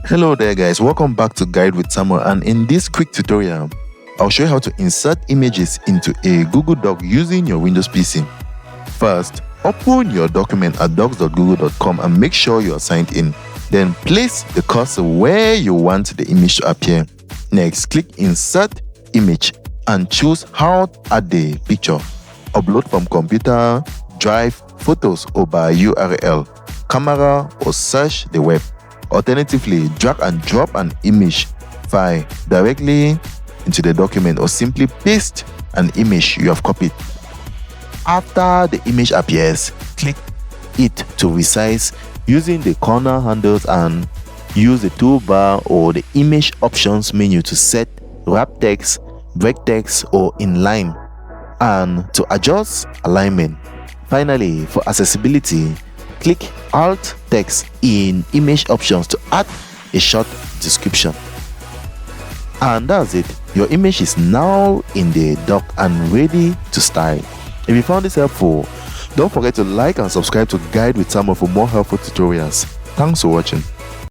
Hello there guys, welcome back to Guide with Samuel, and in this quick tutorial, I'll show you how to insert images into a Google Doc using your Windows PC. First, open your document at docs.google.com and make sure you are signed in. Then place the cursor where you want the image to appear. Next, click Insert Image and choose how to add the picture. Upload from computer, drive, photos, or by URL, camera, or search the web. Alternatively, drag and drop an image file directly into the document or simply paste an image you have copied. After the image appears, click it to resize using the corner handles and use the toolbar or the image options menu to set wrap text, break text, or inline, and to adjust alignment. Finally, for accessibility, click Alt Text in Image Options to add a short description. And that's it. Your image is now in the doc and ready to style. If you found this helpful, don't forget to like and subscribe to Guide with Samuel for more helpful tutorials. Thanks for watching.